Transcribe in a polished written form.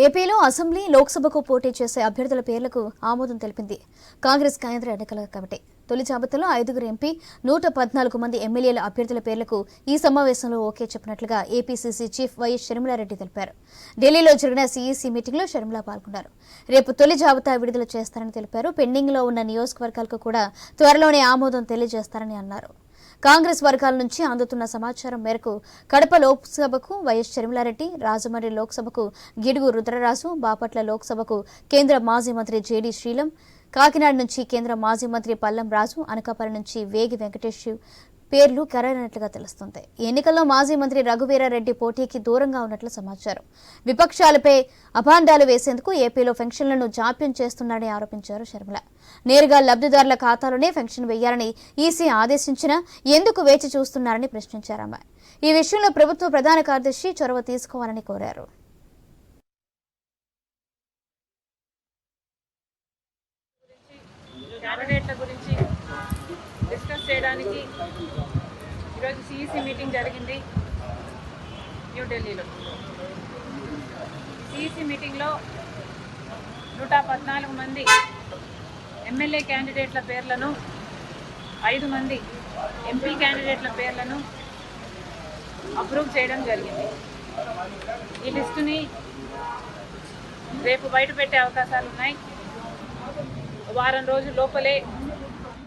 ఏపీలో అసెంబ్లీ, లోక్సభకు పోటీ చేసే అభ్యర్థుల పేర్లకు ఆమోదం తెలిపింది కాంగ్రెస్ కేంద్ర ఎన్నికల కమిటీ. తొలి జాబితాలో 5 ఎంపీ, 114 మంది ఎమ్మెల్యేల అభ్యర్థుల పేర్లకు ఈ సమావేశంలో ఓకే చెప్పినట్లుగా ఏపీసీసీ చీఫ్ వైఎస్ షర్మిలారెడ్డి తెలిపారు. ఢిల్లీలో జరిగిన సీఈసీ మీటింగ్లో షర్మిల పాల్గొన్నారు. రేపు తొలి జాబితా విడుదల చేస్తారని తెలిపారు. పెండింగ్లో ఉన్న నియోజకవర్గాలకు కూడా త్వరలోనే ఆమోదం తెలియజేస్తారని అన్నారు. కాంగ్రెస్ వర్గాల నుంచి అందుతున్న సమాచారం మేరకు కడప లోక్సభకు వైఎస్ షర్మిలారెడ్డి, రాజమండ్రి లోక్సభకు గిడుగు రుద్రరాజు, బాపట్ల లోక్సభకు కేంద్ర మాజీ మంత్రి జేడీ శ్రీలం, కాకినాడ నుంచి కేంద్ర మాజీ మంత్రి పల్లం రాజు, అనకాపల్లి నుంచి వేగి వెంకటేష్ పేర్లు ఖరారైనట్లుగా తెలుస్తుంది. ఎన్నికల్లో మాజీ మంత్రి రఘువీరారెడ్డి పోటీకి దూరంగా ఉన్నట్లు సమాచారం. విపక్షాలపై అభాండాలు వేసేందుకు ఏపీలో పెన్షన్లను జాప్యం చేస్తున్నారని ఆరోపించారు షర్మిల. నేరుగా లబ్ధిదారుల ఖాతాలోనే పెన్షన్ వేయాలని ఈసీ ఆదేశించినా ఎందుకు వేచి చూస్తున్నారని ప్రశ్నించారు ఆమె. ఈ విషయంలో ప్రభుత్వ ప్రధాన కార్యదర్శి చొరవ తీసుకోవాలని కోరారు. క్యాండిడేట్ల గురించి డిస్కస్ చేయడానికి ఈరోజు సిఈసి మీటింగ్ జరిగింది న్యూఢిల్లీలో. సిఈసి మీటింగ్లో 114 మంది ఎమ్మెల్యే క్యాండిడేట్ల పేర్లను, 5 మంది ఎంపీ క్యాండిడేట్ల పేర్లను అప్రూవ్ చేయడం జరిగింది. ఈ లిస్టుని రేపు బయట పెట్టే అవకాశాలు ఉన్నాయి. వారం రోజుల లోపలే